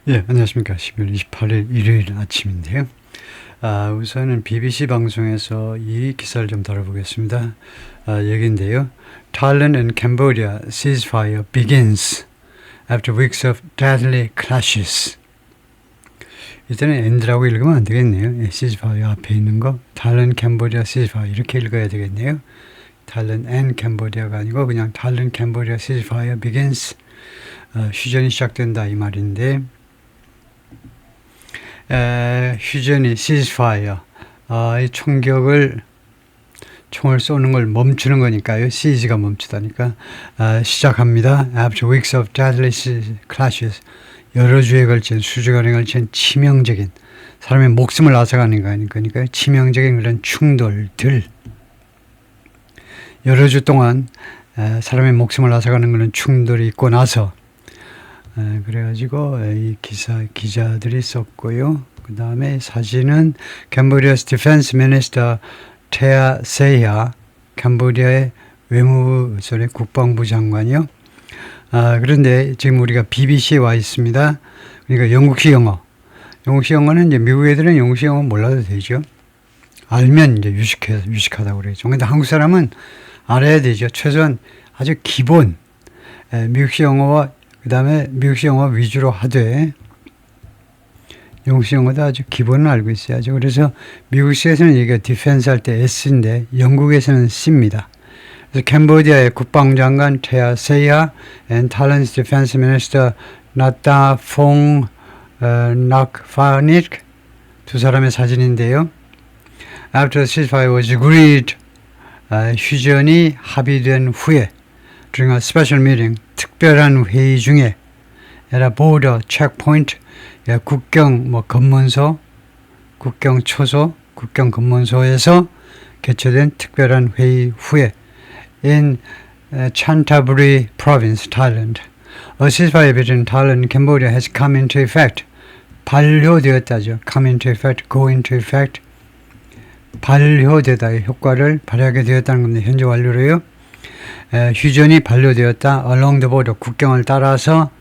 예, 안녕하십니까. 12월 28일 일요일 아침인데요. 우선은 BBC 방송에서 이 기사를 좀 다뤄보겠습니다. 얘기인데요. Thailand and Cambodia ceasefire begins after weeks of deadly clashes. 이때는 end라고 읽으면 안 되겠네요. 예, ceasefire 앞에 있는 거 Thailand, Cambodia, ceasefire 이렇게 읽어야 되겠네요. Thailand and Cambodia가 아니고 그냥 Thailand, Cambodia, ceasefire begins. 휴전이 시작된다 이 말인데 휴전이 ceasefire 이 총을 쏘는 걸 멈추는 거니까요. seize가 멈추다니까 시작합니다. After weeks of deadly clashes 여러 주에 걸친 수주간에 걸친 치명적인 사람의 목숨을 앗아가는 거니까 치명적인 그런 충돌들 여러 주 동안 사람의 목숨을 앗아가는 그런 충돌이 있고 나서 그래가지고 이 기자들이 썼고요. 그 다음에 사진은 Cambodia's Defense Minister Thea Seyha, 캄보디아의 외무부의 국방부 장관이요. 그런데 지금 우리가 BBC에 와 있습니다. 그러니까 영국식 영어. 영국식 영어는 이제 미국 애들은 영국식 영어 몰라도 되죠. 알면 이제 유식하다고 그러죠. 근데 한국 사람은 알아야 되죠. 최소한 아주 기본 미국식 영어와 그 다음에 미국식 영어 위주로 하되 영국식 영어도 아주 기본을 알고 있어야죠. 그래서 미국식에서는 얘가 디펜스 할 때 S인데 영국에서는 C입니다. 그래서 캄보디아의 국방장관 Thea Seyha and Thailand's Defense Minister Nattapong Nakfanich 두 사람의 사진인데요. After the ceasefire was agreed 휴전이 합의된 후에 during a special meeting 특별한 회의 중에 at a border checkpoint 국경 검문소, 국경 초소, 국경 검문소에서 개최된 특별한 회의 후에 in Chanthaburi province, Thailand, a ceasefire between Thailand and Cambodia has come into effect. 발효되었다죠. come into effect, go into effect. 발효되다, 효과를 발휘하게 되었다는 겁니다. 현재 완료로요. 휴전이 반려되었다. Along the border, 국경을 따라서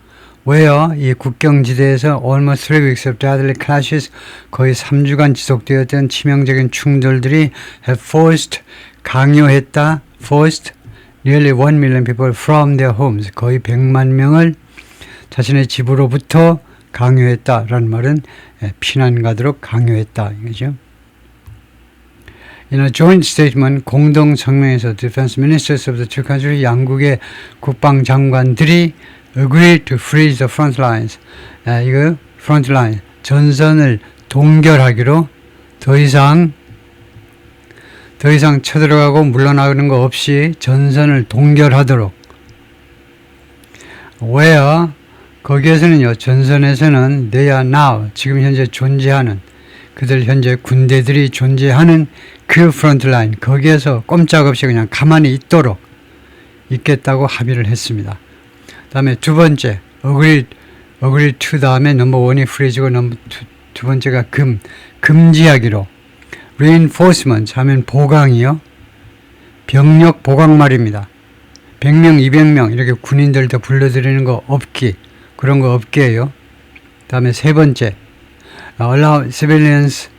where 이 국경지대에서 almost 3 weeks of deadly clashes 거의 3주간 지속되었던 치명적인 충돌들이 have forced 강요했다. forced nearly 1 million people from their homes 거의 100만 명을 자신의 집으로부터 강요했다라는 말은 피난 가도록 강요했다 이거죠. In a joint statement, 공동 성명에서 Defense Ministers of the two countries, 양국의 국방장관들이 agreed to freeze the front lines. 이거 front line, 전선을 동결하기로 더 이상 쳐들어가고 물러나가는 거 없이 전선을 동결하도록. Where 거기에서는요, 전선에서는 they are now 지금 현재 존재하는 그들 현재 군대들이 존재하는 그 프론트라인 거기에서 꼼짝없이 그냥 가만히 있겠다고 합의를 했습니다. 다음에 두 번째 agree to 다음에 넘버 원이 freeze고 두 번째가 금지하기로 reinforcement 하면 보강이요. 병력 보강 말입니다. 100명 200명 이렇게 군인들 더 불러들이는 거 없기 그런 거 없게요. 다음에 세 번째 allow civilians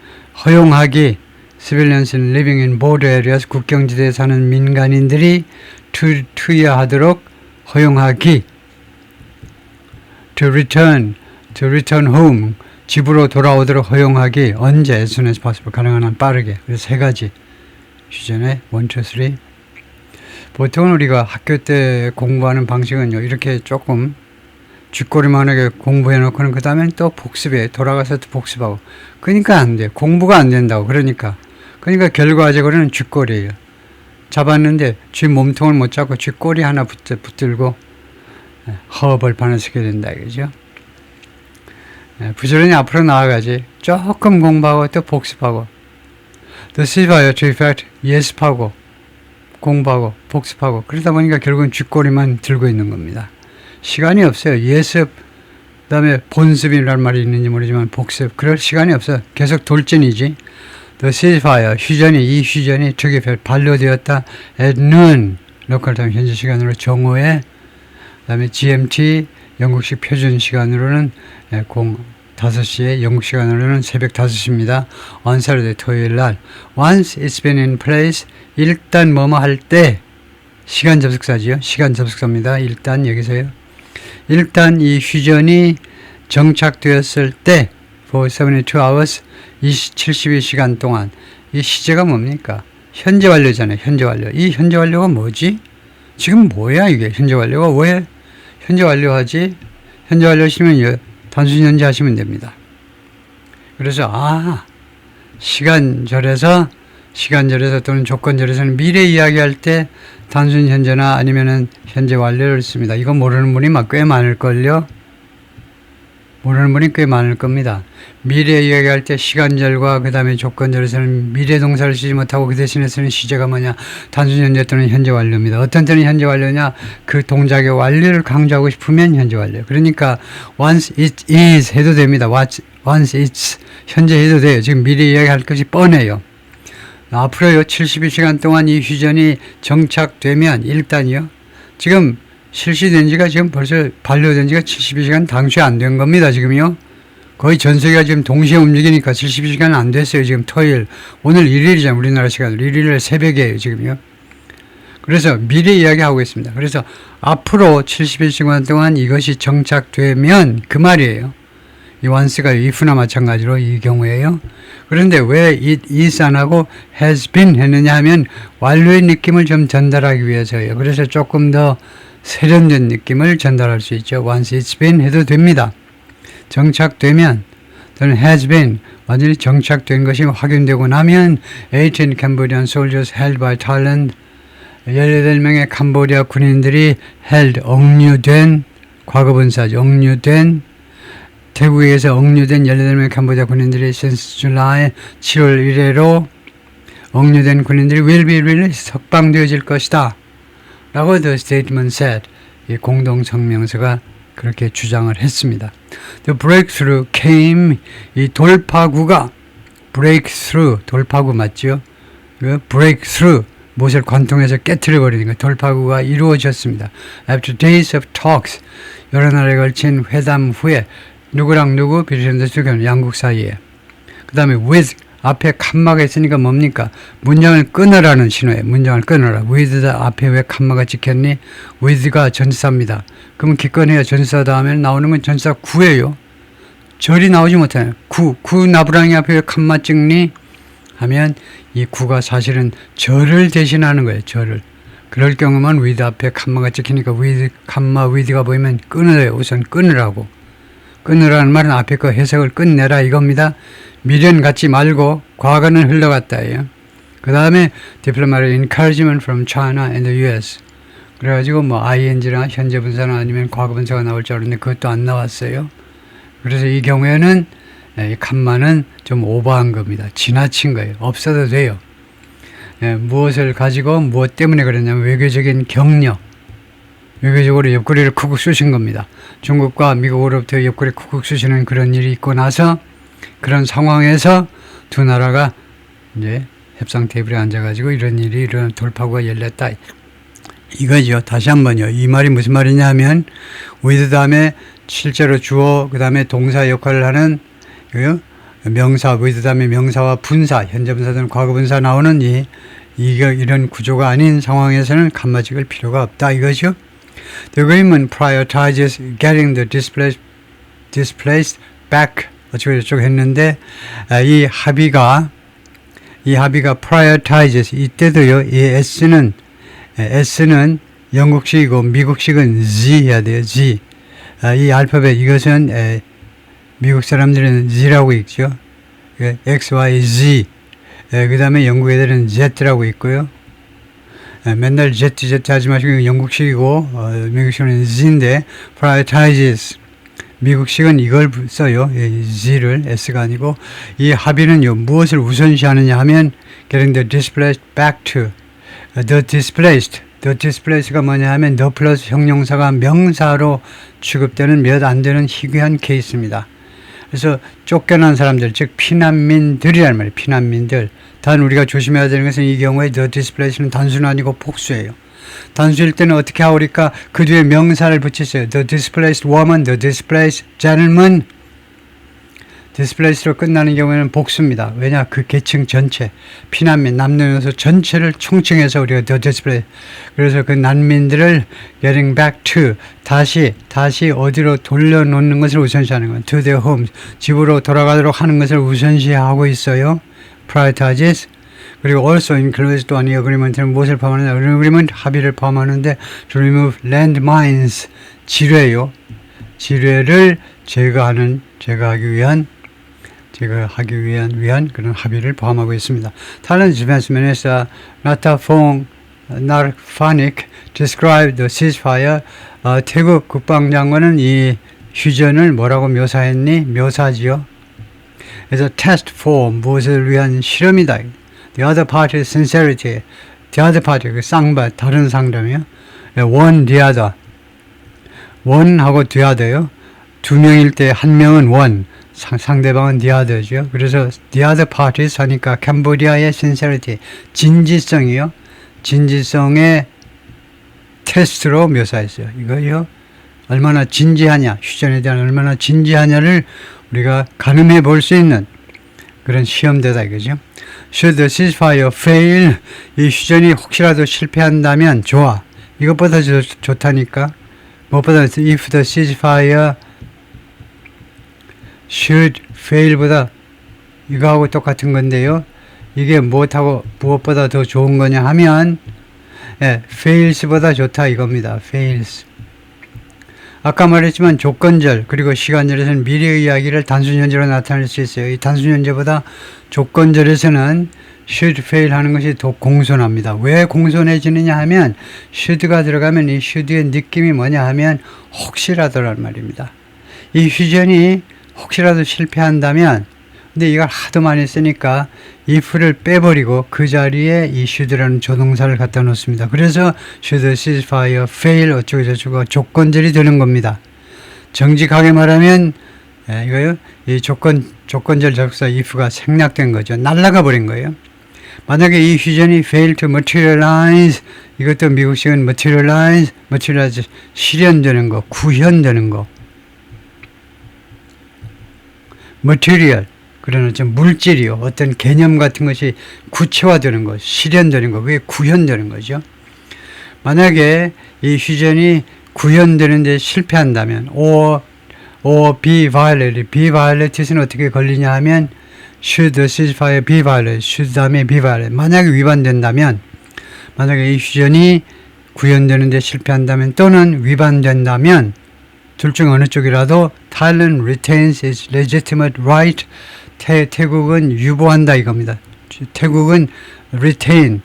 허용하기 civilians living in border areas 국경지대에 사는 민간인들이 투여하도록 허용하기 to return home 집으로 돌아오도록 허용하기 언제 as soon as possible 가능한 한 빠르게 그래서 세 가지 휴전의 1, 2, 3 보통은 우리가 학교 때 공부하는 방식은요 이렇게 조금 쥐꼬리만하게 공부해놓고는 그 다음엔 또 복습해 돌아가서 또 복습하고 그러니까 안 돼 공부가 안 된다고 그러니까 결과적으로는 쥐꼬리예요 잡았는데 쥐 몸통을 못 잡고 쥐꼬리 하나 붙들고 허벌판을 쓰게 된다 이거죠 부지런히 앞으로 나아가지 조금 공부하고 또 복습하고 또 ceasefire to effect 예습하고 공부하고 복습하고 그러다 보니까 결국은 쥐꼬리만 들고 있는 겁니다 시간이 없어요. 예습, 그 다음에 본습이라는 말이 있는지 모르지만 복습. 그럴 시간이 없어요. 계속 돌진이지. The ceasefire, 이 휴전이 took effect, 반려되었다. At noon, local time, 현지 시간으로 정오에, 그 다음에 GMT, 영국식 표준 시간으로는 5시에 영국 시간으로는 새벽 5시입니다. On Saturday, 토요일 날. Once it's been in place, 일단 뭐뭐 할 때, 시간 접속사지요. 시간 접속사입니다. 일단 여기서요. 일단 이 휴전이 정착되었을 때, for 72 hours, 72시간 동안, 이 시제가 뭡니까? 현재 완료잖아요. 현재 완료. 이 현재 완료가 뭐지? 지금 뭐야 이게? 현재 완료가 왜 현재 완료하지? 현재 완료하시면 단순 현재 하시면 됩니다. 그래서 시간절에서 또는 조건절에서는 미래 이야기할 때 단순 현재나 아니면은 현재 완료를 씁니다. 이거 모르는 분이 꽤 많을걸요? 모르는 분이 꽤 많을 겁니다. 미래 이야기할 때 시간절과 그 다음에 조건절에서는 미래 동사를 쓰지 못하고 그 대신에 쓰는 시제가 뭐냐? 단순 현재 또는 현재 완료입니다. 어떤 때는 현재 완료냐? 그 동작의 완료를 강조하고 싶으면 현재 완료. 그러니까 once it is 해도 됩니다. once it's 현재 해도 돼요. 지금 미래 이야기할 것이 뻔해요. 앞으로요 72시간 동안 이 휴전이 정착되면 일단요. 지금 실시된 지가 지금 벌써 반려된 지가 72시간 당초에 안 된 겁니다. 지금요. 거의 전 세계가 지금 동시에 움직이니까 72시간 안 됐어요. 지금 토요일. 오늘 일요일이잖아요. 우리나라 시간으로. 일요일 새벽이에요. 지금요. 그래서 미래 이야기하고 있습니다. 그래서 앞으로 71시간 동안 이것이 정착되면 그 말이에요. 이 once가 if나 마찬가지로 이 경우에요. 그런데 왜 it is 안 하고 has been 했느냐 하면 완료의 느낌을 좀 전달하기 위해서예요. 그래서 조금 더 세련된 느낌을 전달할 수 있죠. once it's been 해도 됩니다. 정착되면 또는 has been 완전히 정착된 것이 확인되고 나면 18 Cambodian soldiers held by Thailand 18명의 캄보디아 군인들이 held 억류된 과거분사죠. 억류된 태국에서 억류된 18명의 캄보디아 군인들이 since July 7월 1회로 억류된 군인들이 will be released 석방되어질 것이다. 라고 the statement said. 이 공동성명서가 그렇게 주장을 했습니다. The breakthrough came. 이 돌파구가 breakthrough 돌파구 맞죠? 그 breakthrough 무엇을 관통해서 깨트려버리는 거 돌파구가 이루어졌습니다. After days of talks 여러 날에 걸친 회담 후에 누구랑 누구 비례전도 수교는 양국 사이에 그 다음에 with 앞에 칸마가 있으니까 뭡니까? 문장을 끊으라는 신호예요. 문장을 끊어라. with 앞에 왜 칸마가 찍혔니? with가 전치사입니다. 그러면 기권해야 전치사 다음에 나오는 건 전치사 구예요. 절이 나오지 못해요. 구 나부랑이 앞에 왜 칸마 찍니? 하면 이 구가 사실은 절을 대신하는 거예요. 절을. 그럴 경우만 with 앞에 칸마가 찍히니까 with, 칸마 with가 보이면 끊으래요. 우선 끊으라고. 끊으라는 말은 앞에 그 해석을 끝내라 이겁니다. 미련 갖지 말고 과거는 흘러갔다예요. 그 다음에 diplomatic encouragement from China and the US. 그래가지고 ing나 현재 분사나 아니면 과거 분사가 나올 줄 알았는데 그것도 안 나왔어요. 그래서 이 경우에는 이 칸마는 좀 오버한 겁니다. 지나친 거예요. 없어도 돼요. 무엇을 가지고 무엇 때문에 그랬냐면 외교적인 격려. 외교적으로 옆구리를 쿡쿡 쑤신 겁니다. 중국과 미국으로부터 옆구리 쿡쿡 쑤시는 그런 일이 있고 나서 그런 상황에서 두 나라가 이제 협상 테이블에 앉아가지고 이런 일이 이런 돌파구가 열렸다. 이거죠. 다시 한번요. 이 말이 무슨 말이냐 하면 with 다음에 실제로 주어 그 다음에 동사 역할을 하는 명사 with 다음에 명사와 분사 현재 분사든 과거 분사 나오는 이런 구조가 아닌 상황에서는 칸마 찍을 필요가 없다 이거죠. The agreement prioritizes getting the displaced back 어쩌고저쩌고 했는데 이 합의가 prioritizes 이때도요. 이 S는 영국식이고 미국식은 Z 해야 돼요. Z. 이 알파벳 이것은 미국 사람들은 Z라고 있죠. X, Y, Z. 그 다음에 영국 애들은 Z라고 있고요. 맨날 Z 하지 마시고 영국식이고 미국식은 Z인데 prioritizes 미국식은 이걸 써요. Z를 S가 아니고 이 합의는요. 무엇을 우선시하느냐 하면 getting the displaced back to the displaced가 뭐냐 하면 the 플러스 형용사가 명사로 취급되는 몇 안 되는 희귀한 케이스입니다. 그래서 쫓겨난 사람들 즉 피난민들이란 말이에요. 피난민들. 단 우리가 조심해야 되는 것은 이 경우에 the displaced는 단순 아니고 복수예요. 단수일 때는 어떻게 하오리까? 그 뒤에 명사를 붙이세요. The displaced woman, the displaced gentleman. displaced로 끝나는 경우에는 복수입니다. 왜냐? 그 계층 전체, 피난민, 남녀노소 전체를 총칭해서 우리가 the displaced. 그래서 그 난민들을 getting back to, 다시 어디로 돌려놓는 것을 우선시하는 건 to their homes, 집으로 돌아가도록 하는 것을 우선시하고 있어요. prioritizes. 그리고 also includes 또한 이 agreement는 무엇을 포함하는데, agreement 합의를 포함하는데 to remove landmines, 지뢰요. 지뢰를 제거하기 위한 그런 합의를 포함하고 있습니다. Thailand Defense Minister Ratapong Narphanik described the ceasefire. 태국 국방장관은 이 휴전을 뭐라고 묘사했니? 묘사지요. 그래서 test for, 무엇을 위한 실험이다. The other party's sincerity. The other party, 그 쌍발, 다른 상대이요. one, the other. one하고 the other요. 두 명일 때 한 명은 one. 상대방은 the other죠. 그래서 the other parties 하니까 캄보디아의 sincerity, 진지성이요. 진지성의 테스트로 묘사했어요. 이거요. 얼마나 진지하냐, 휴전에 대한 얼마나 진지하냐를 우리가 가늠해 볼 수 있는 그런 시험대다 이거죠. Should the ceasefire fail, 이 휴전이 혹시라도 실패한다면 좋아. 이것보다 좋다니까. 무엇보다 if the ceasefire should fail보다 이거하고 똑같은 건데요. 이게 무엇보다 더 좋은 거냐 하면 fails보다 좋다 이겁니다. fails. 아까 말했지만 조건절 그리고 시간절에서는 미래의 이야기를 단순현재로 나타낼 수 있어요. 이 단순현재보다 조건절에서는 should fail 하는 것이 더 공손합니다. 왜 공손해지느냐 하면 should가 들어가면 이 should의 느낌이 뭐냐 하면 혹시라도란 말입니다. 이 휴전이 혹시라도 실패한다면, 근데 이걸 하도 많이 쓰니까 if를 빼버리고 그 자리에 이 should라는 조동사를 갖다 놓습니다. 그래서 should the ceasefire fail 어쩌고저쩌고 조건절이 되는 겁니다. 정직하게 말하면 이거요, 이 조건절 접사 if가 생략된 거죠. 날아가 버린 거예요. 만약에 이 휴전이 fail to materialize, 이것도 미국식은 materialize 실현되는 거, 구현되는 거. material, 그러나 좀 물질이요. 어떤 개념 같은 것이 구체화되는 것, 실현되는 것, 그게 구현되는 거죠. 만약에 이 휴전이 구현되는데 실패한다면, or be violated, 는 어떻게 걸리냐 하면, should the ceasefire be violated, should 다음에 be violated. 만약에 위반된다면, 만약에 이 휴전이 구현되는데 실패한다면, 또는 위반된다면, 둘 중 어느 쪽이라도 Thailand retains its legitimate right. 태국은 유보한다 이겁니다. 태국은 retain,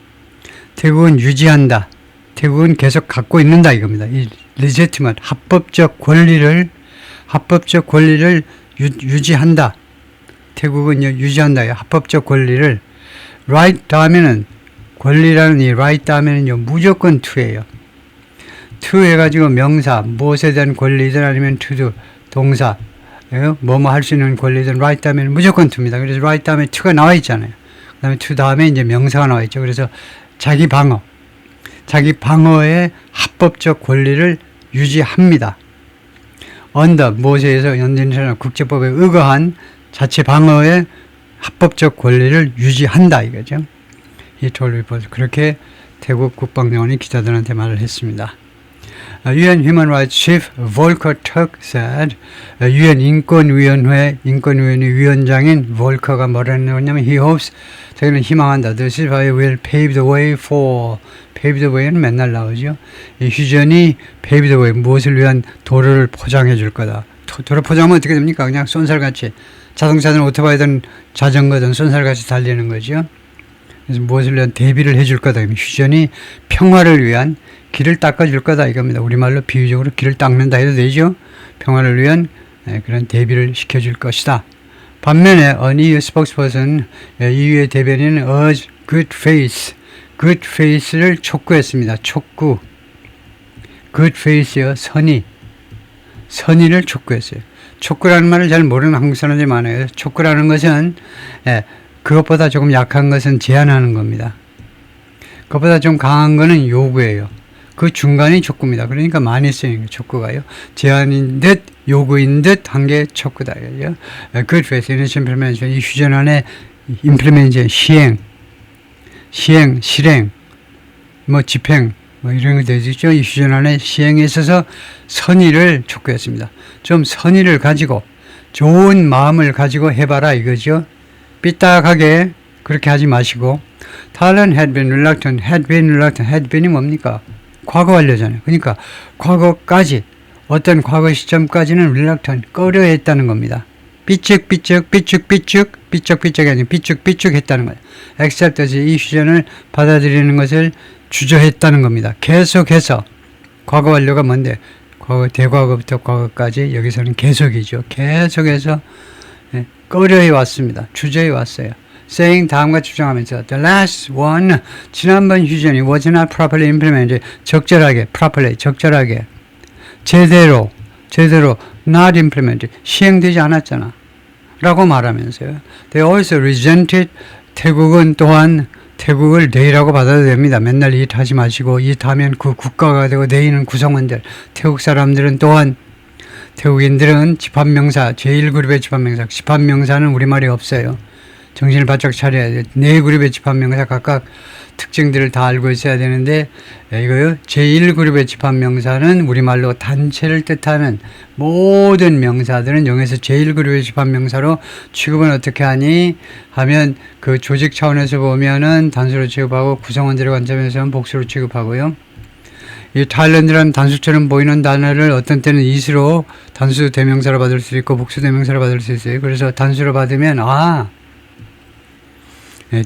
태국은 유지한다. 태국은 계속 갖고 있는다 이겁니다. 이 legitimate, 합법적 권리를 유지한다. 태국은 유지한다. 합법적 권리를. right 다음에는 권리라는 이 right 다음에는요 무조건 to예요. to 해가지고 명사, 무엇에 대한 권리든 아니면 to do, 동사, 뭐뭐 할 수 있는 권리든 right 다음에 무조건 to입니다. 그래서 right 다음에 to가 나와 있잖아요. 그 다음에 to 다음에 이제 명사가 나와 있죠. 그래서 자기 방어의 합법적 권리를 유지합니다. under, 무엇에 의해서 연진처럼 국제법에 의거한 자체 방어의 합법적 권리를 유지한다 이거죠. 이 톨리포스 그렇게 태국 국방장관이 기자들한테 말을 했습니다. UN Human Rights Chief Volker Turk said, UN 인권위원회 위원장인 볼커가 뭐라 했냐면 he hopes, 자기는 희망한다. The ceasefire will pave the way for, pave the way는 맨날 나오죠. 이 휴전이 pave the way, 무엇을 위한 도로를 포장해 줄 거다. 도로 포장하면 어떻게 됩니까? 그냥 쏜살같이 자동차든 오토바이든 자전거든 쏜살같이 달리는 거죠. 그래서 무엇을 위한 대비를 해줄 거다. 휴전이 평화를 위한 길을 닦아줄 거다 이겁니다. 우리말로 비유적으로 길을 닦는다 해도 되죠. 평화를 위한 그런 대비를 시켜줄 것이다. 반면에 an EU spokesperson, EU의 대변인은 urged good faith를 촉구했습니다. 촉구. good faith요. 선의를 촉구했어요. 촉구라는 말을 잘 모르는 한국 사람들이 많아요. 촉구라는 것은 그것보다 조금 약한 것은 제한하는 겁니다. 그것보다 좀 강한 것은 요구예요. 그 중간이 촉구입니다. 그러니까 많이 쓰이는 게 촉구가요. 제안인 듯 요구인 듯 한 게 촉구다. Good faith, initial implementation. 이 휴전안의 implementation, 시행, 실행, 뭐 집행, 뭐 이런 거 되죠. 이 휴전안의 시행에 있어서 선의를 촉구했습니다. 좀 선의를 가지고 좋은 마음을 가지고 해봐라 이거죠. 삐딱하게 그렇게 하지 마시고. Thailand had been reluctant. had been이 뭡니까? 과거 완료잖아요. 그러니까 과거까지 어떤 과거 시점까지는 reluctant, 꺼려했다는 겁니다. 삐쭉삐쭉이 아니고 삐쭉삐쭉했다는 거예요. accept 이 휴전을 받아들이는 것을 주저했다는 겁니다. 계속해서 과거 완료가 뭔데? 과거 대과거부터 과거까지 여기서는 계속이죠. 계속해서 꺼려해 왔습니다. 주저해 왔어요. saying 다음과 주장하면서 the last one 지난번 휴전이 was not properly implemented 적절하게 제대로 not implemented 시행되지 않았잖아 라고 말하면서요. They also resented 태국은 또한 태국을 내이라고 받아도 됩니다. 맨날 이 하지 마시고 이 하면 그 국가가 되고 내이는 구성원들 태국 사람들은 또한 태국인들은 집합명사 제1그룹의 집합명사 집합명사는 우리말이 없어요. 정신을 바짝 차려야 돼요. 네 그룹의 집합명사 각각 특징들을 다 알고 있어야 되는데 이거요. 제1그룹의 집합명사는 우리말로 단체를 뜻하는 모든 명사들은 여기서 제1그룹의 집합명사로 취급은 어떻게 하니 하면 그 조직 차원에서 보면은 단수로 취급하고 구성원들의 관점에서는 복수로 취급하고요. 이 타일랜드라는 단수처럼 보이는 단어를 어떤 때는 이수로 단수 대명사로 받을 수 있고 복수 대명사로 받을 수 있어요. 그래서 단수로 받으면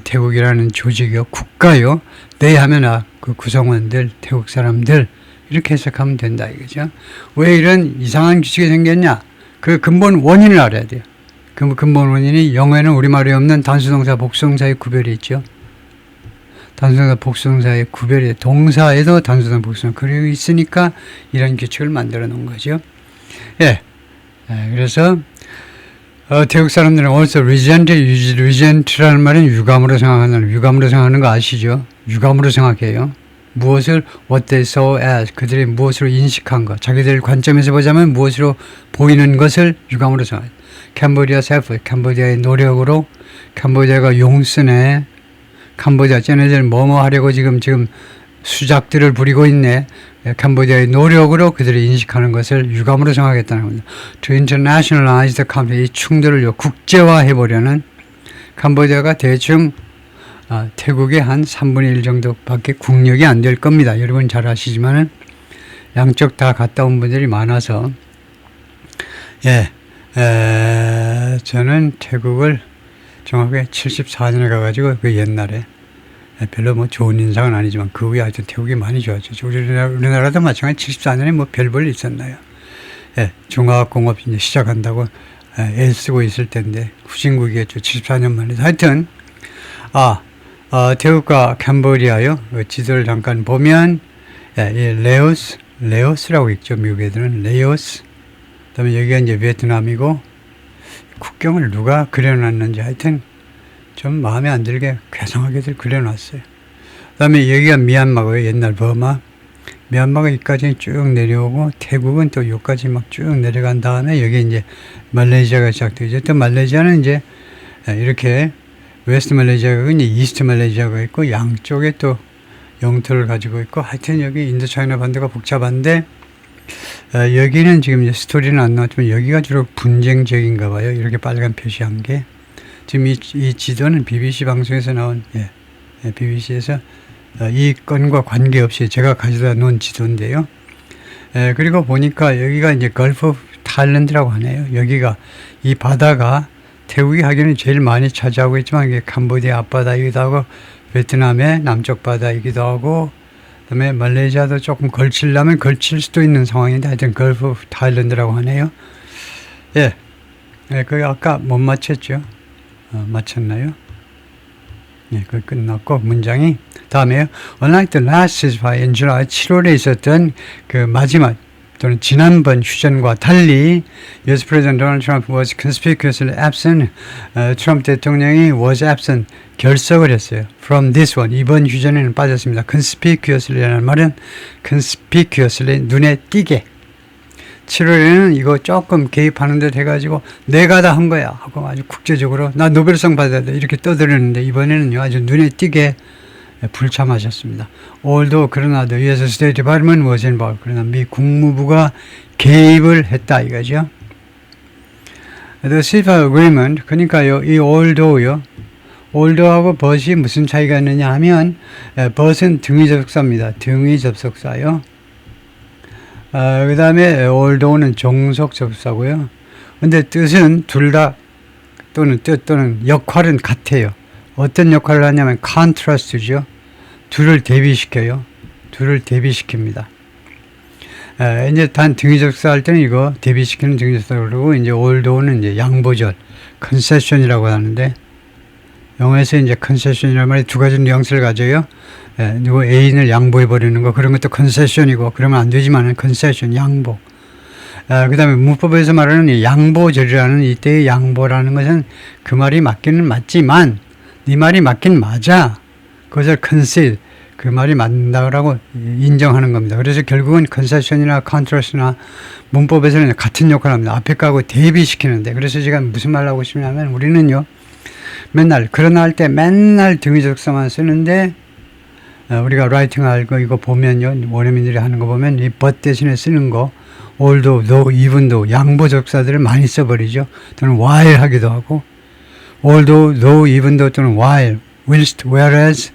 태국이라는 조직이요, 국가요. 네 하면 그 구성원들, 태국 사람들 이렇게 해석하면 된다 이거죠. 왜 이런 이상한 규칙이 생겼냐? 그 근본 원인을 알아야 돼요. 그 근본 원인이 영어에는 우리말이 없는 단수동사, 복수동사의 구별이 있죠. 단수동사, 복수동사의 구별이 동사에도 단수동사, 복수동사 그리고 있으니까 이런 규칙을 만들어 놓은 거죠. 그래서 태국 사람들은 also resent라는 말은 유감으로 생각하는 거 아시죠? 유감으로 생각해요. 무엇을 what they saw as 그들이 무엇으로 인식한 것 자기들 관점에서 보자면 무엇으로 보이는 것을 유감으로 생각해요. 캄보디아 self, 캄보디아의 노력으로 캄보디아가 용쓰네. 캄보디아 쟤네들 뭐뭐 하려고 지금 수작들을 부리고 있네. 캄보디아의 노력으로 그들이 인식하는 것을 유감으로 생각했다는 겁니다. To internationalize the conflict, 이 충돌을 국제화해보려는 캄보디아가 대충 태국의 한 3분의 1 정도밖에 국력이 안 될 겁니다. 여러분 잘 아시지만은 양쪽 다 갔다 온 분들이 많아서 저는 태국을 정확하게 74년에 가가지고 그 옛날에 별로 뭐 좋은 인상은 아니지만 그 후에 하여튼 태국이 많이 좋아졌죠. 우리나라도 마찬가지 74년에 뭐 별 볼 있었나요? 중화공업 이제 시작한다고 애쓰고 있을 텐데 후진국이겠죠. 74년 만에. 하여튼 태국과 캄보디아요. 지도를 잠깐 보면 레오스라고 있죠. 미국 애들은 레오스. 그다음에 여기가 이제 베트남이고 국경을 누가 그려놨는지 하여튼 좀 마음에 안 들게 괴상하게들 그려놨어요. 그 다음에 여기가 미얀마고요. 옛날 버마. 미얀마가 여기까지 쭉 내려오고 태국은 또 여기까지 막 쭉 내려간 다음에 여기 이제 말레이시아가 시작되죠. 또 말레이시아는 이제 이렇게 웨스트 말레이시아가 이제 이스트 말레이시아가 있고 양쪽에 또 영토를 가지고 있고 하여튼 여기 인도 차이나 반도가 복잡한데 여기는 지금 이제 스토리는 안 나왔지만 여기가 주로 분쟁 지역인가 봐요. 이렇게 빨간 표시한 게. 지금 이 지도는 BBC 방송에서 나온, BBC에서 이 건과 관계없이 제가 가져다 놓은 지도인데요. 그리고 보니까 여기가 이제 걸프 오브 타일랜드라고 하네요. 여기가, 이 바다가 태국이 하기는 제일 많이 차지하고 있지만 이게 캄보디아 앞바다이기도 하고 베트남의 남쪽 바다이기도 하고 그다음에 말레이시아도 조금 걸치려면 걸칠 수도 있는 상황인데 하여튼 걸프 오브 타일랜드라고 하네요. 그 아까 못 맞췄죠? 맞췄나요? 그 끝났고 문장이 다음에요. Unlike the last ceasefire in July 7월에 있었던 그 마지막 또는 지난번 휴전과 달리 US President Donald Trump was conspicuously absent. 트럼프 대통령이 was absent. 결석을 했어요. From this one. 이번 휴전에는 빠졌습니다. conspicuously라는 말은 conspicuously 눈에 띄게. 7월에는 이거 조금 개입하는 듯 해가지고 내가 다 한 거야 하고 아주 국제적으로 나 노벨상 받아야 돼 이렇게 떠들었는데 이번에는요 아주 눈에 띄게 불참하셨습니다. Although 그러나 the US State Department was involved. 그러나 미 국무부가 개입을 했다 이거죠. The ceasefire agreement 그러니까요 이 although요. although하고 but이 무슨 차이가 있느냐 하면 but은 등위 접속사입니다. 등위 접속사요. 그 다음에 although는 종속 접속사고요. 근데 뜻은 둘 다 또는 뜻 또는 역할은 같아요. 어떤 역할을 하냐면 contrast죠. 둘을 대비시켜요. 둘을 대비시킵니다. 이제 단 등위접속사 할 때는 이거 대비시키는 등위접속사 그러고 이제 although는 이제 양보절, concession이라고 하는데 영어에서 이제 concession이라는 말이 두 가지 뉘앙스를 가져요. 누구 애인을 양보해 버리는 거 그런 것도 concession이고 그러면 안 되지만은 concession 양보. 그 다음에 문법에서 말하는 이 양보절이라는 이때의 양보라는 것은 그 말이 맞기는 맞지만 네 말이 맞긴 맞아. 그것을 concede, 그 말이 맞다고 인정하는 겁니다. 그래서 결국은 concession이나 contrast나 문법에서는 같은 역할을 합니다. 앞에 거하고 대비시키는데. 그래서 제가 무슨 말 하고 싶냐면 우리는요. 맨날 그러나 할 때 맨날 등위접속사만 쓰는데 우리가 writing 알고 이거 보면요. 원어민들이 하는 거 보면 이 but 대신에 쓰는 거 although, though, even though 양보접사들을 많이 써버리죠. 또는 while 하기도 하고 although, though, even though 또는 while, whilst, whereas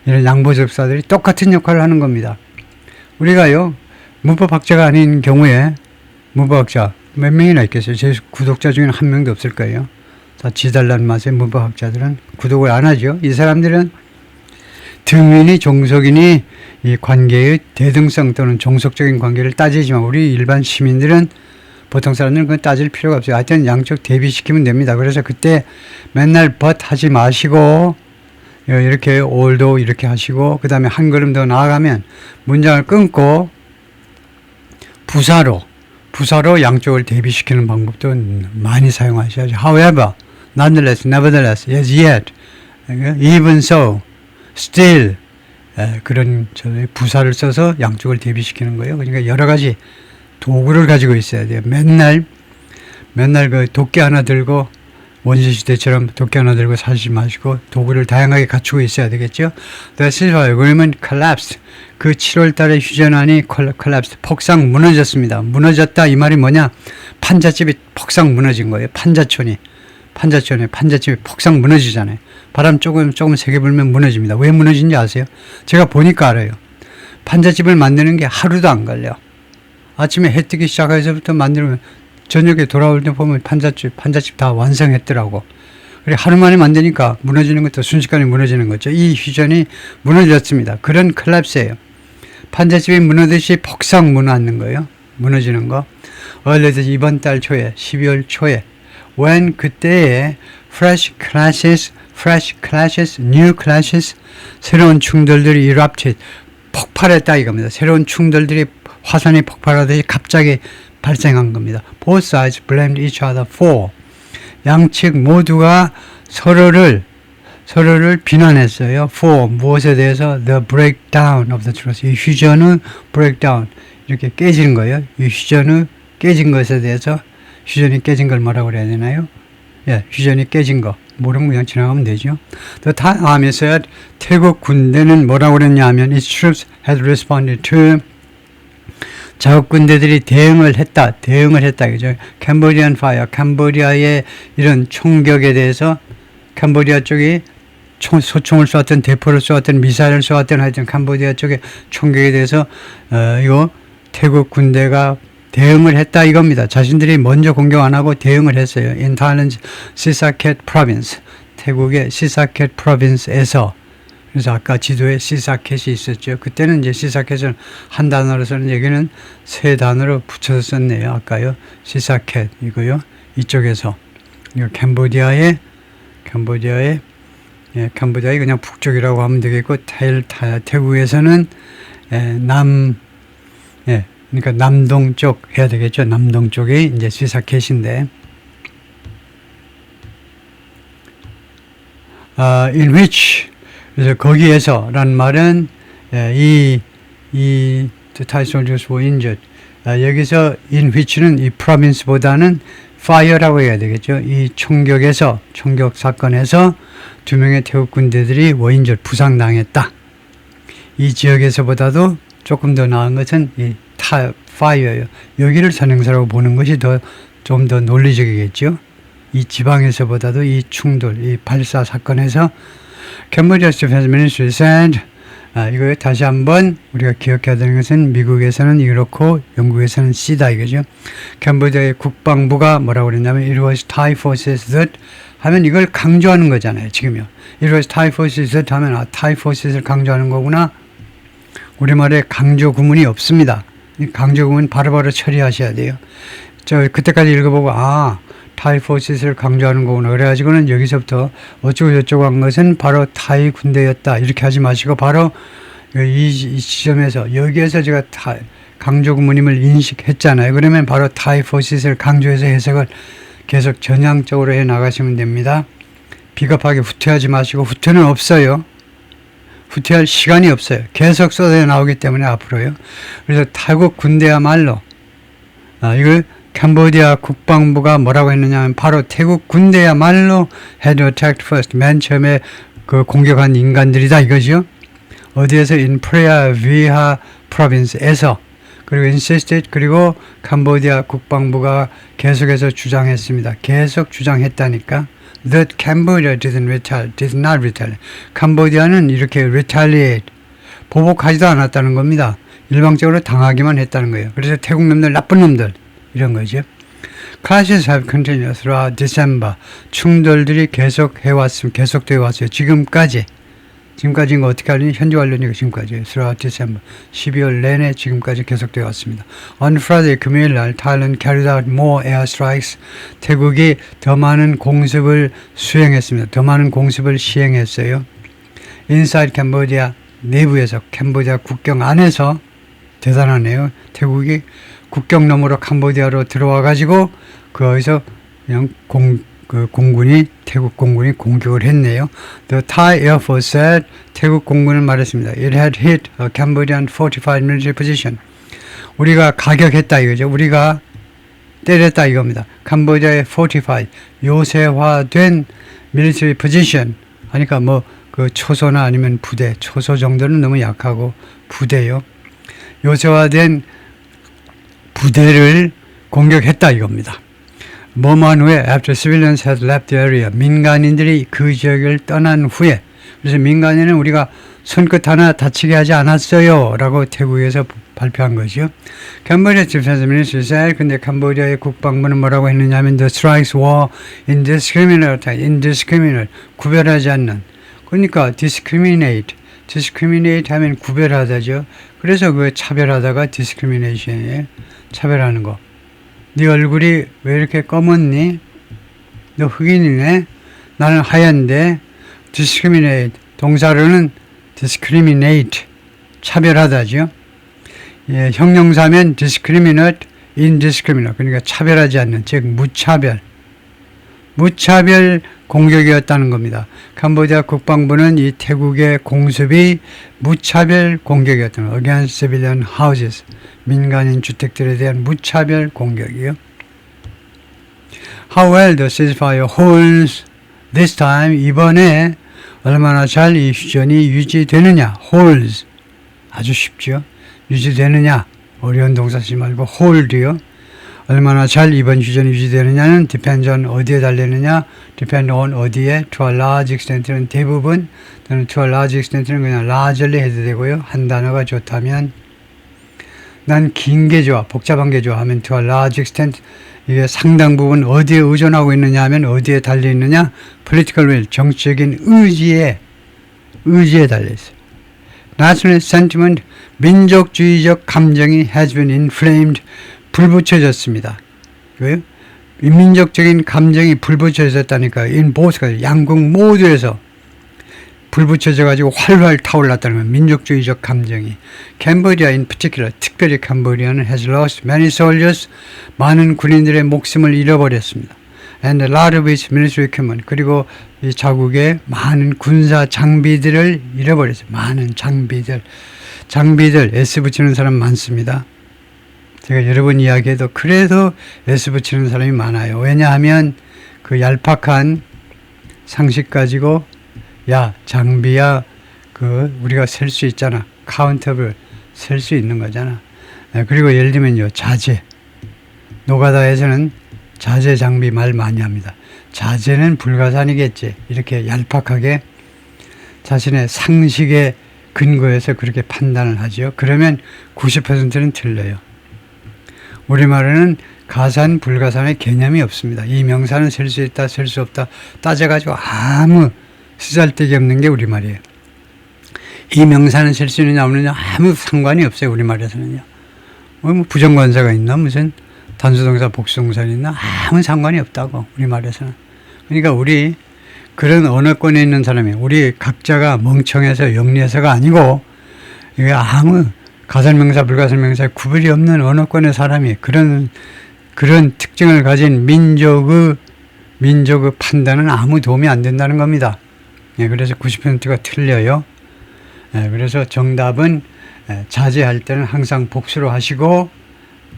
이런 양보접사들이 똑같은 역할을 하는 겁니다. 우리가요 문법학자가 아닌 경우에 문법학자 몇 명이나 있겠어요. 제 구독자 중에는 한 명도 없을 거예요. 다 지달란 맛의 문법학자들은 구독을 안 하죠. 이 사람들은 등인이 종속인이 이 관계의 대등성 또는 종속적인 관계를 따지지만 우리 일반 시민들은 보통 사람들은 그건 따질 필요가 없어요. 하여튼 양쪽 대비시키면 됩니다. 그래서 그때 맨날 but 하지 마시고 이렇게 although 이렇게 하시고 그 다음에 한 걸음 더 나아가면 문장을 끊고 부사로 양쪽을 대비시키는 방법도 많이 사용하셔야죠. However, nonetheless, nevertheless, yes, yet, even so, still 그런 부사를 써서 양쪽을 대비시키는 거예요. 그러니까 여러 가지 도구를 가지고 있어야 돼요. 맨날 그 도끼 하나 들고 원시시대처럼 도끼 하나 들고 사지 마시고 도구를 다양하게 갖추고 있어야 되겠죠. The ceasefire agreement collapsed. 그 7월 달에 휴전안이 collapsed. 폭삭 무너졌습니다. 무너졌다 이 말이 뭐냐? 판잣집이 폭삭 무너진 거예요. 판잣집이 폭삭 무너지잖아요. 바람 조금 세게 불면 무너집니다. 왜 무너진지 아세요? 제가 보니까 알아요. 판잣집을 만드는 게 하루도 안 걸려. 아침에 해 뜨기 시작해서부터 만들면 저녁에 돌아올 때 보면 판잣집 다 완성했더라고. 그래 하루 만에 만드니까 무너지는 것도 순식간에 무너지는 거죠. 이 휴전이 무너졌습니다. 그런 콜랩스예요. 판잣집이 무너듯이 폭삭 무너지는 거예요. 무너지는 거. 얼레드 이번 달 초에 12월 초에 when 그때에 fresh clashes, new clashes 새로운 충돌들이 erupted 폭발했다 이겁니다. 새로운 충돌들이 화산이 폭발하듯이 갑자기 발생한 겁니다. Both sides blamed each other for. 양측 모두가 서로를 비난했어요. For 무엇에 대해서 the breakdown of the truce. 이 휴전의 breakdown 이렇게 깨지는 거예요. 이 휴전의 깨진 것에 대해서 휴전이 깨진 걸 뭐라고 그래야 되나요? 예, 휴전이 깨진 거. 모르면 그냥 지나가면 되죠. 또 다음에서 태국 군대는 뭐라고 그랬냐 하면 its troops had responded to 자국 군대들이 대응을 했다. 그죠? Cambodian fire, 캄보디아의 이런 총격에 대해서 캄보디아 쪽이 소총을 쏘았던 대포를 쏘았던 미사일을 쏘았던 하여튼 캄보디아 쪽의 총격에 대해서 이거 태국 군대가 대응을 했다 이겁니다. 자신들이 먼저 공격 안 하고 대응을 했어요. In Thailand's Sisaket province, 태국의 시사켓 프로빈스에서. 그래서 아까 지도에 시사켓이 있었죠. 그때는 이제 시사켓을 한 단어로 쓰는 여기는 세 단어로 붙여서 썼네요. 아까요. 시사켓 이거요. 이쪽에서 이거 캄보디아의 그냥 북쪽이라고 하면 되겠고 태국에서는 그러니까 남동쪽 해야 되겠죠. 남동쪽이 이제 시사켓인데, in which, 그래서 거기에서라는 말은 the Thai soldiers were injured. 여기서 in which는 이 province보다는 fire라고 해야 되겠죠. 이 총격 사건에서 2명의 태국 군대들이 were injured, 부상당했다. 이 지역에서보다도 조금 더 나은 것은 이 fire예요. 여기를 선행사라고 보는 것이 좀 더 논리적이겠죠. 이 지방에서보다도 이 충돌, 이 발사 사건에서 Cambodia's Defense Ministry said, 이거 다시 한번 우리가 기억해야 되는 것은 미국에서는 이렇고 영국에서는 C다 이거죠. 캄보디아의 국방부가 뭐라고 그랬냐면 it was Thai forces that 하면 이걸 강조하는 거잖아요. 지금요. it was Thai forces that 하면 Thai forces를 강조하는 거구나. 우리말에 강조 구문이 없습니다. 강조 구문 바로바로 처리하셔야 돼요. 그때까지 읽어보고 타이 포스를 강조하는 거구나. 그래가지고는 여기서부터 어쩌고 저쩌고 한 것은 바로 타이 군대였다. 이렇게 하지 마시고 바로 이 지점에서 여기에서 제가 강조 구문임을 인식했잖아요. 그러면 바로 타이 포스를 강조해서 해석을 계속 전향적으로 해 나가시면 됩니다. 비겁하게 후퇴하지 마시고 후퇴는 없어요. 후퇴할 시간이 없어요. 계속 쏟아 나오기 때문에 앞으로요. 그래서 타국 군대야말로 이걸 캄보디아 국방부가 뭐라고 했느냐 하면 바로 태국 군대야말로 had attacked first. 맨 처음에 그 공격한 인간들이다 이거죠. 어디에서 in Preah Vihear province에서 그리고 insisted 그리고 캄보디아 국방부가 계속해서 주장했습니다. 계속 주장했다니까. That Cambodia did not retaliate. 캄보디아는 이렇게 retaliate 보복하지도 않았다는 겁니다. 일방적으로 당하기만 했다는 거예요. 그래서 태국 놈들 나쁜 놈들 이런 거죠. Clashes have continued throughout December. 충돌들이 계속되어 왔어요. 지금까지 이거 어떻게 하느니 현재 완료니까 지금까지 throughout December 12월 내내 지금까지 계속되어 왔습니다. On Friday 금요일날 Thailand carried out more airstrikes. 태국이 더 많은 공습을 수행했습니다. 더 많은 공습을 시행했어요. Inside Cambodia 내부에서 캄보디아 국경 안에서 대단하네요. 태국이 국경 너머로 캄보디아로 들어와 가지고 거기서 그냥 공군이 태국 공군이 공격을 했네요. The Thai Air Force said 태국 공군은 말했습니다. It had hit a Cambodian fortified military position. 우리가 가격했다 이거죠. 우리가 때렸다 이겁니다. 캄보디아의 fortified 요새화된 military position 하니까 뭐 그 초소나 아니면 부대, 초소 정도는 너무 약하고 부대요. 요새화된 부대를 공격했다 이겁니다. 뭐만 후에 after civilians had left the area 민간인들이 그 지역을 떠난 후에 그래서 민간인은 우리가 손끝 하나 다치게 하지 않았어요 라고 태국에서 발표한 거죠. Cambodia Defense Ministry said 근데 캄보디아의 국방부는 뭐라고 했느냐 하면 the strikes were indiscriminate 구별하지 않는 그러니까 discriminate 하면 구별하다죠. 그래서 그 차별하다가 discrimination이에요. 차별하는 거. 네 얼굴이 왜 이렇게 검었니? 너 흑인이네? 나는 하얀데 discriminate 동사로는 discriminate 차별하다죠. 예, 형용사면 discriminate, indiscriminate 그러니까 차별하지 않는 즉 무차별 공격이었다는 겁니다. 캄보디아 국방부는 이 태국의 공습이 무차별 공격이었다는 거예요. Against civilian houses 민간인 주택들에 대한 무차별 공격이요. How well the ceasefire holds this time 이번에 얼마나 잘 이 휴전이 유지되느냐 holds 아주 쉽죠. 유지되느냐 어려운 동사 쓰지 말고 hold요. 얼마나 잘 이번 휴전이 유지되느냐는 depends on 어디에 달리느냐 depend on 어디에 to a large extent는 대부분 또는 to a large extent는 그냥 largely 해도 되고요. 한 단어가 좋다면 난 긴 게 좋아 복잡한 게 좋아 하면 to a large extent 이게 상당 부분 어디에 의존하고 있느냐 하면 어디에 달려있느냐 political will 정치적인 의지에 달려있어요. National sentiment 민족주의적 감정이 has been inflamed 불붙여졌습니다. 왜요? 민족적인 감정이 불붙여졌다니까. in both 양국 모두에서 불 붙여져 가지고 활활 타올랐다는 거예요. 민족주의적 감정이. 캄보디아 in particular, 특별히 캄보디아는 has lost many soldiers, 많은 군인들의 목숨을 잃어버렸습니다. And a lot of its military equipment, 그리고 이 자국의 많은 군사 장비들을 잃어버렸어요. 많은 장비들, S 붙이는 사람 많습니다. 제가 여러 번 이야기해도 그래도 S 붙이는 사람이 많아요. 왜냐하면 그 얄팍한 상식 가지고 야 장비야 그 우리가 셀 수 있잖아. 카운터블 셀 수 있는 거잖아. 그리고 예를 들면요 자재, 노가다에서는 자재 장비 말 많이 합니다. 자재는 불가산이겠지. 이렇게 얄팍하게 자신의 상식에 근거해서 그렇게 판단을 하죠. 그러면 90%는 틀려요. 우리말에는 가산, 불가산의 개념이 없습니다. 이 명사는 셀 수 있다, 셀 수 없다 따져가지고 아무 쓰잘데기 없는 게 우리말이에요. 이 명사는 셀 수 있느냐 없느냐 아무 상관이 없어요. 우리말에서는요. 뭐 부정관사가 있나 무슨 단수동사, 복수동사가 있나 아무 상관이 없다고 우리말에서는. 그러니까 우리 그런 언어권에 있는 사람이 우리 각자가 멍청해서 영리해서가 아니고 이게 아무 가산명사, 불가산명사에 구별이 없는 언어권의 사람이 그런 특징을 가진 민족의 판단은 아무 도움이 안 된다는 겁니다. 그래서 90%가 틀려요. 그래서 정답은 자제할 때는 항상 복수로 하시고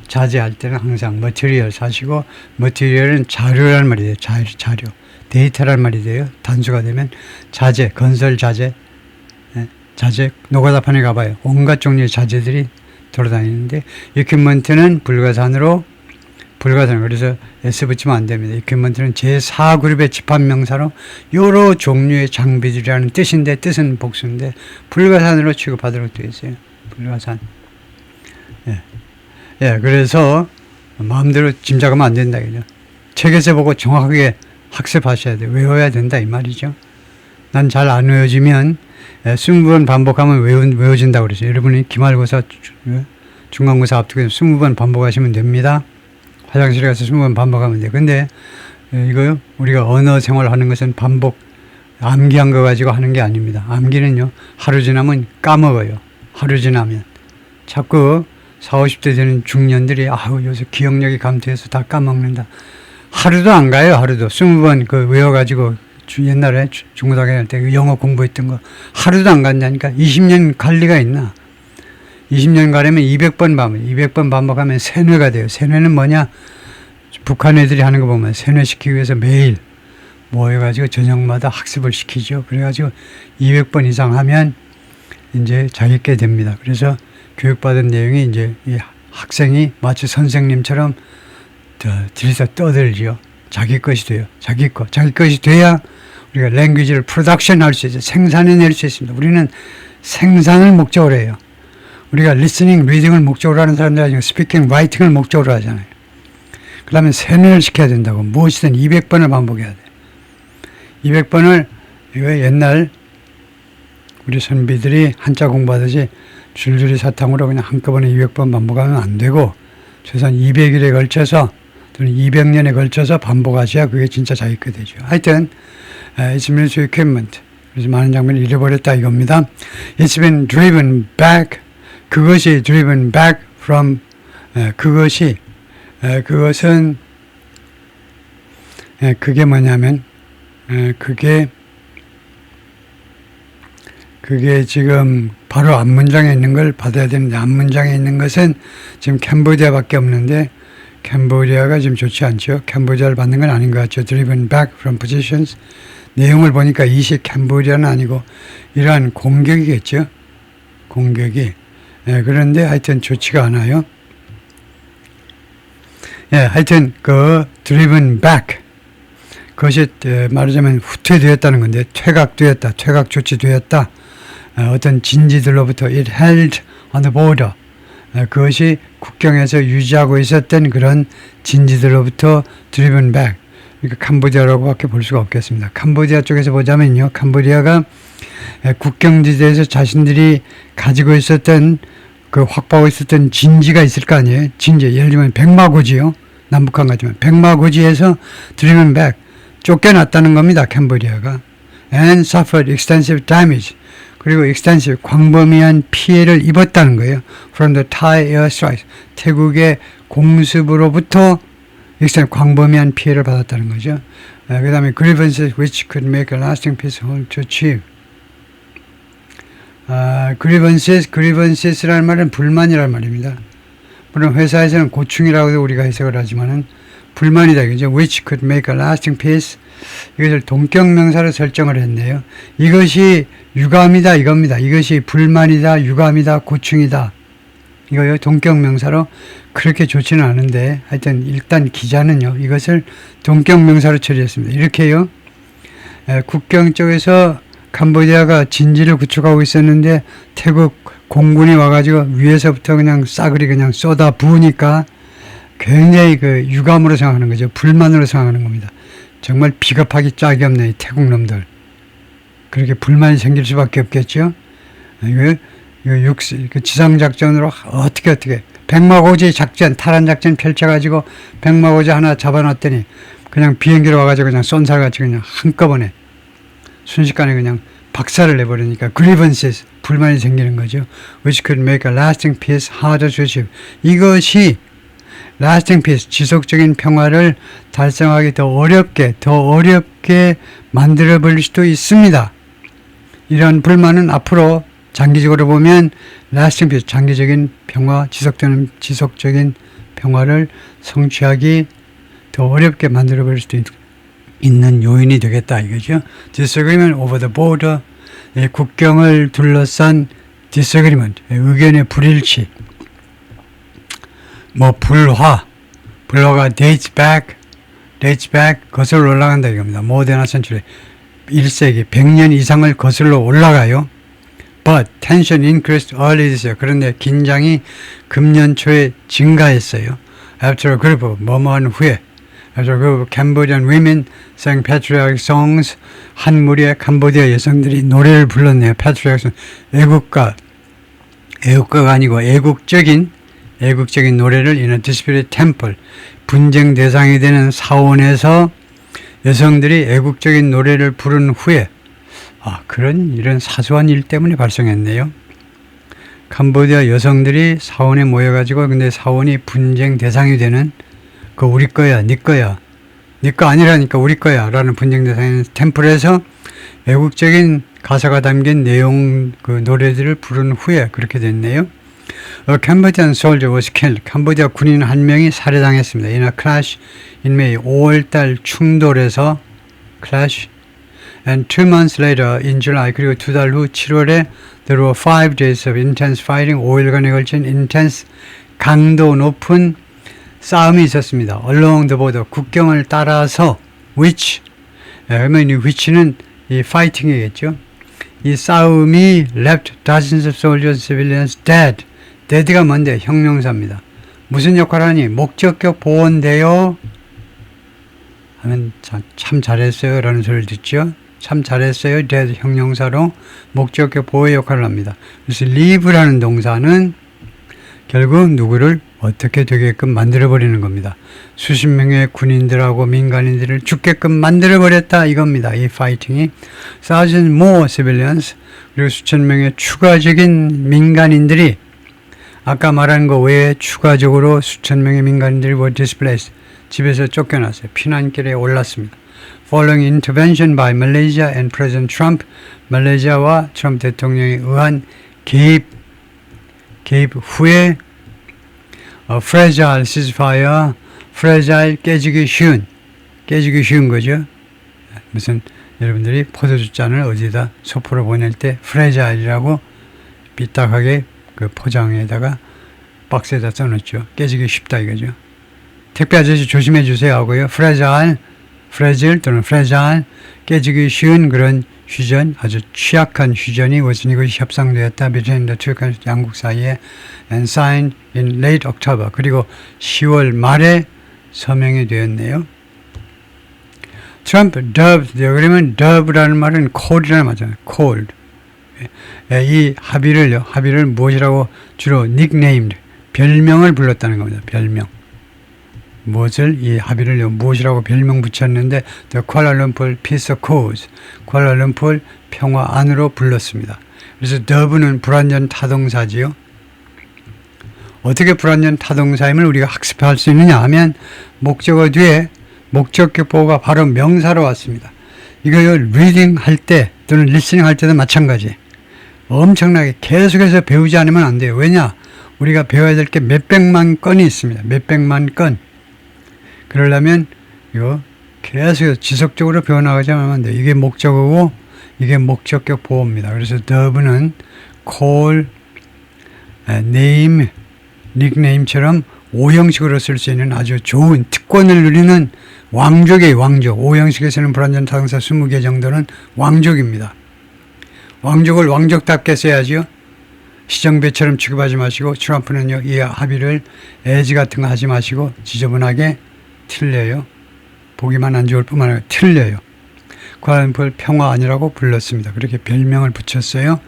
자제할 때는 항상 material 하시고 material은 자료란 말이 돼요. 자료. 데이터란 말이 돼요. 단수가 되면 자재, 건설 자재, 자재, 노가다판에 가봐요. 온갖 종류의 자재들이 돌아다니는데 equipment는 불가산으로 그래서 S 붙이면 안 됩니다. equipment는 제4그룹의 집합명사로 여러 종류의 장비들이라는 뜻인데 뜻은 복수인데 불가산으로 취급하도록 되어 있어요. 불가산. 그래서 마음대로 짐작하면 안 된다. 그죠? 책에서 보고 정확하게 학습하셔야 돼요. 외워야 된다 이 말이죠. 난 잘 안 외워지면 20번 반복하면 외워진다고 그랬어요. 여러분이 기말고사, 중간고사 앞두고 20번 반복하시면 됩니다. 화장실에 가서 20번 반복하면 돼요. 근데 이거 우리가 언어 생활하는 것은 반복, 암기한 거 가지고 하는 게 아닙니다. 암기는요, 하루 지나면 까먹어요. 하루 지나면. 자꾸 40, 50대 되는 중년들이 요새 기억력이 감퇴해서 다 까먹는다. 하루도 안 가요. 하루도 20번 외워가지고 옛날에 중고등학교 할 때 영어 공부했던 거 하루도 안 간다니까. 20년 갈 리가 있나. 20년 가려면 200번 반복하면 세뇌가 돼요. 세뇌는 뭐냐, 북한 애들이 하는 거 보면 세뇌시키기 위해서 매일 모여가지고 저녁마다 학습을 시키죠. 그래가지고 200번 이상 하면 이제 자기게 됩니다. 그래서 교육받은 내용이 이제 이 학생이 마치 선생님처럼 들이서 떠들죠. 자기 것이 돼요. 자기 것이 돼야 우리가 랭귀지를 프로덕션 할 수 있어요. 생산해낼 수 있습니다. 우리는 생산을 목적으로 해요. 우리가 리스닝, 리딩을 목적으로 하는 사람들 아니고 스피킹, 라이팅을 목적으로 하잖아요. 그러면 세뇌를 시켜야 된다고. 무엇이든 200번을 반복해야 돼. 200번을 이거 옛날 우리 선비들이 한자 공부하듯이 줄줄이 사탕으로 그냥 한꺼번에 200번 반복하면 안 되고 최소한 200일에 걸쳐서 또는 200년에 걸쳐서 반복하셔야 그게 진짜 자기 거 되죠. 하여튼 it's military equipment. 그래서 많은 장면을 잃어버렸다 이겁니다. It's been driven back. 그것이 driven back from 그것은 그게 뭐냐면 그게 지금 바로 앞문장에 있는 걸 받아야 되는데 앞문장에 있는 것은 지금 캄보디아밖에 없는데 캄보디아가 지금 좋지 않죠. 캄보디아를 받는 건 아닌 것 같죠. Driven back from positions. 내용을 보니까 이시 캄보디아는 아니고 이러한 공격이겠죠. 공격이. 그런데 하여튼 좋지가 않아요. 하여튼 driven back. 그것이 말하자면 후퇴되었다는 건데 퇴각 조치되었다. 어떤 진지들로부터 it held on the border. 그것이 국경에서 유지하고 있었던 그런 진지들로부터 driven back. 그러니까 캄보디아라고밖에 볼 수가 없겠습니다. 캄보디아 쪽에서 보자면요. 캄보디아가 국경지대에서 자신들이 가지고 있었던 확보하고 있었던 진지가 있을 거 아니에요. 진지. 예를 들면 백마고지요. 남북한 같지만 백마고지에서 driven back. 쫓겨났다는 겁니다. 캄보디아가. and suffered extensive damage. 그리고 extensive, 광범위한 피해를 입었다는 거예요. From the Thai airstrikes. 태국의 공습으로부터 extensive, 광범위한 피해를 받았다는 거죠. 그 다음에 grievances which could make a lasting peace hold to achieve. grievance,grievances라는 말은 불만이라는 말입니다. 물론 회사에서는 고충이라고도 우리가 해석을 하지만은 불만이다 이거죠. which could make a lasting peace. 이것을 동격명사로 설정을 했네요. 이것이 유감이다 이겁니다. 이것이 불만이다, 유감이다, 고충이다. 이거요. 동격명사로 그렇게 좋지는 않은데 하여튼 일단 기자는요. 이것을 동격명사로 처리했습니다. 이렇게요. 국경 쪽에서 캄보디아가 진지를 구축하고 있었는데 태국 공군이 와가지고 위에서부터 그냥 싸그리 그냥 쏟아 부으니까 굉장히 그 유감으로 생각하는 거죠. 불만으로 생각하는 겁니다. 정말 비겁하기 짝이 없네, 이 태국 놈들. 그렇게 불만이 생길 수밖에 없겠죠. 이거 지상작전으로 어떻게 백마고지 작전, 탈환 작전 펼쳐가지고 백마고지 하나 잡아놨더니 그냥 비행기로 와가지고 그냥 쏜살같이 그냥 한꺼번에 순식간에 그냥 박살을 내버리니까 grievances, 불만이 생기는 거죠. which could make a lasting peace harder to achieve. 이것이 lasting peace, 지속적인 평화를 달성하기 더 어렵게 만들어버릴 수도 있습니다. 이런 불만은 앞으로 장기적으로 보면 lasting peace, 장기적인 평화, 지속적인 평화를 성취하기 더 어렵게 만들어버릴 수도 있는 요인이 되겠다 이거죠. disagreement over the border, 국경을 둘러싼 disagreement, 의견의 불일치. 불화가 dates back, 거슬러 올라간다 이겁니다. more than a century, 1세기, 100년 이상을 거슬러 올라가요. But tension increased early this year. 그런데 긴장이 금년 초에 증가했어요. After a group, 뭐뭐한 후에 After a group of Cambodian women sang patriotic songs, 한 무리의 캄보디아 여성들이 노래를 불렀네요. patriotic song, 애국가가 아니고 애국적인 노래를 in a disputed temple, 분쟁 대상이 되는 사원에서 여성들이 애국적인 노래를 부른 후에 이런 사소한 일 때문에 발생했네요. 캄보디아 여성들이 사원에 모여가지고 근데 사원이 분쟁 대상이 되는 그 우리 거야, 네 거야, 네 거 아니라니까 우리 거야 라는 분쟁 대상인 템플에서 애국적인 가사가 담긴 내용 그 노래들을 부른 후에 그렇게 됐네요. A Cambodian soldier was killed. 캄보디아 군인 한 명이 살해당했습니다. In a clash in May, 5월달 충돌에서 clash. And 2 months later in July, 그리고 2달 후 7월에 there were 5 days of intense fighting. 5일간에 걸친 intense, 강도 높은 싸움이 있었습니다. Along the border, 국경을 따라서 which, 그러면 이 which는 이 fighting이겠죠. 이 싸움이 left dozens of soldiers, civilians dead. dead가 뭔데? 형용사입니다. 무슨 역할을 하니? 목적격 보호인데요. 하면 참 잘했어요 라는 소리를 듣죠. 참 잘했어요. dead 형용사로 목적격 보호 역할을 합니다. 그래서 leave라는 동사는 결국 누구를 어떻게 되게끔 만들어버리는 겁니다. 수십 명의 군인들하고 민간인들을 죽게끔 만들어버렸다 이겁니다. 이 파이팅이. Thousands more civilians, 그리고 수천 명의 추가적인 민간인들이 아까 말한 거 외에 추가적으로 수천 명의 민간인들이 were displaced, 집에서 쫓겨났어요. 피난길에 올랐습니다. Following intervention by Malaysia and President Trump, 말레이시아와 트럼프 대통령에 의한 개입 후에 fragile ceasefire, fragile 깨지기 쉬운 거죠. 무슨 여러분들이 포도주 잔을 어디다 소포로 보낼 때 fragile,이라고 삐딱하게 그 포장에다가 박스에다 써놓죠. 깨지기 쉽다 이거죠. 택배 아저씨 조심해 주세요 하고요. fragile 또는 fragile, 깨지기 쉬운 그런 휴전, 아주 취약한 휴전이 이것이 협상되었다. between the two countries, 양국 사이에 and signed in late October, 그리고 10월 말에 서명이 되었네요. 트럼프 dubbed the agreement, dubb라는 말은 cold라는 말이잖아요. cold. 이 합의를 무엇이라고 주로 nicknamed, 별명을 불렀다는 겁니다. 별명. 무엇을 이 합의를 무엇이라고 별명 붙였는데 The Kuala Lumpur Peace Accords, 쿠알라룸푸르 평화 안으로 불렀습니다. 그래서 더브는 불완전 타동사지요. 어떻게 불완전 타동사임을 우리가 학습할 수 있느냐 하면 목적어 뒤에 목적격 보호가 바로 명사로 왔습니다. 이걸 리딩 할 때 또는 리스닝 할 때도 마찬가지. 엄청나게 계속해서 배우지 않으면 안 돼요. 왜냐? 우리가 배워야 될 게 몇백만 건이 있습니다. 몇백만 건. 그러려면 이거 계속해서 지속적으로 배워나가지 않으면 안 돼요. 이게 목적어고 이게 목적격 보호입니다. 그래서 더브는 call, name, 닉네임처럼 오형식으로 쓸 수 있는 아주 좋은 특권을 누리는 왕족의 왕족. 오형식에서는 불완전 타동사 20개 정도는 왕족입니다. 왕족을 왕족답게 써야지요. 시정배처럼 취급하지 마시고 트럼프는요 이 합의를 애지 같은 거 하지 마시고 지저분하게 틀려요. 보기만 안 좋을 뿐만 아니라 틀려요. 쿠알라룸푸르 평화 아니라고 불렀습니다. 그렇게 별명을 붙였어요.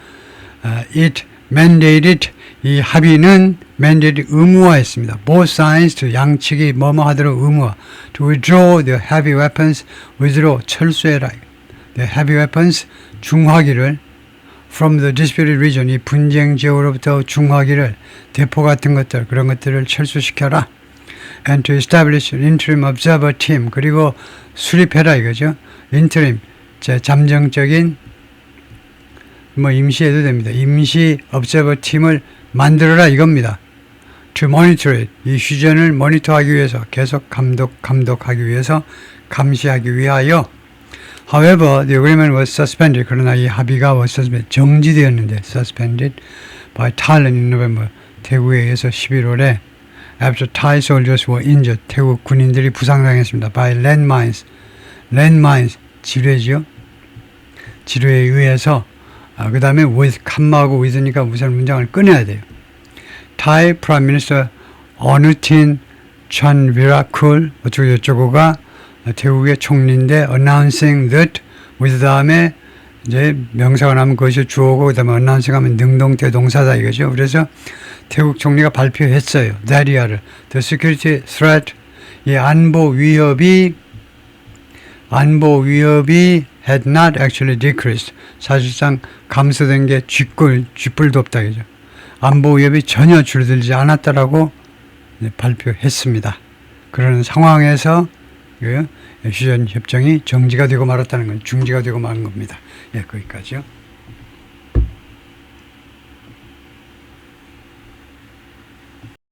It mandated, 이 합의는 mandated 의무화했습니다. Both sides, to 양측이 뭐뭐 하도록 의무화. To withdraw the heavy weapons, withdraw 철수해라. The heavy weapons 중화기를 from the disputed region, 이 분쟁 지역으로부터 중화기를 대포 같은 것들 그런 것들을 철수시켜라. And to establish an interim observer team, 그리고 수립해라 이거죠. interim, 잠정적인 뭐 임시해도 됩니다. 임시 observer 팀을 만들어라 이겁니다. To monitor it, 이 휴전을 모니터하기 위해서 계속 감독하기 위해서 감시하기 위하여. However, the agreement was suspended. 그러나 이 합의가 was suspended, 정지되었는데 suspended by Thailand in November. 태국에 의해서 11월에 after Thai soldiers were injured. 태국 군인들이 부상당했습니다. by landmines. landmines, 지뢰죠. 지뢰에 의해서 그 다음에 with, 칸마하고 with니까 우선 문장을 꺼내야 돼요. Thai Prime Minister Anutin Chanvirakul 어쩌고 저쩌고가 태국의 총리인데 announcing that with 다음에 이제 명사가 나면 그것이 주어고 그 다음에 announcing 하면 능동태동사다 이거죠. 그래서 태국 총리가 발표했어요. that year the security threat, 이 안보 위협이 had not actually decreased. 사실상 감소된 게 쥐뿔도 없다 그죠. 안보 위협이 전혀 줄어들지 않았다라고 발표했습니다. 그런 상황에서 휴전 협정이 정지가 되고 말았다는 건 중지가 되고 마는 겁니다. 예, 거기까지요.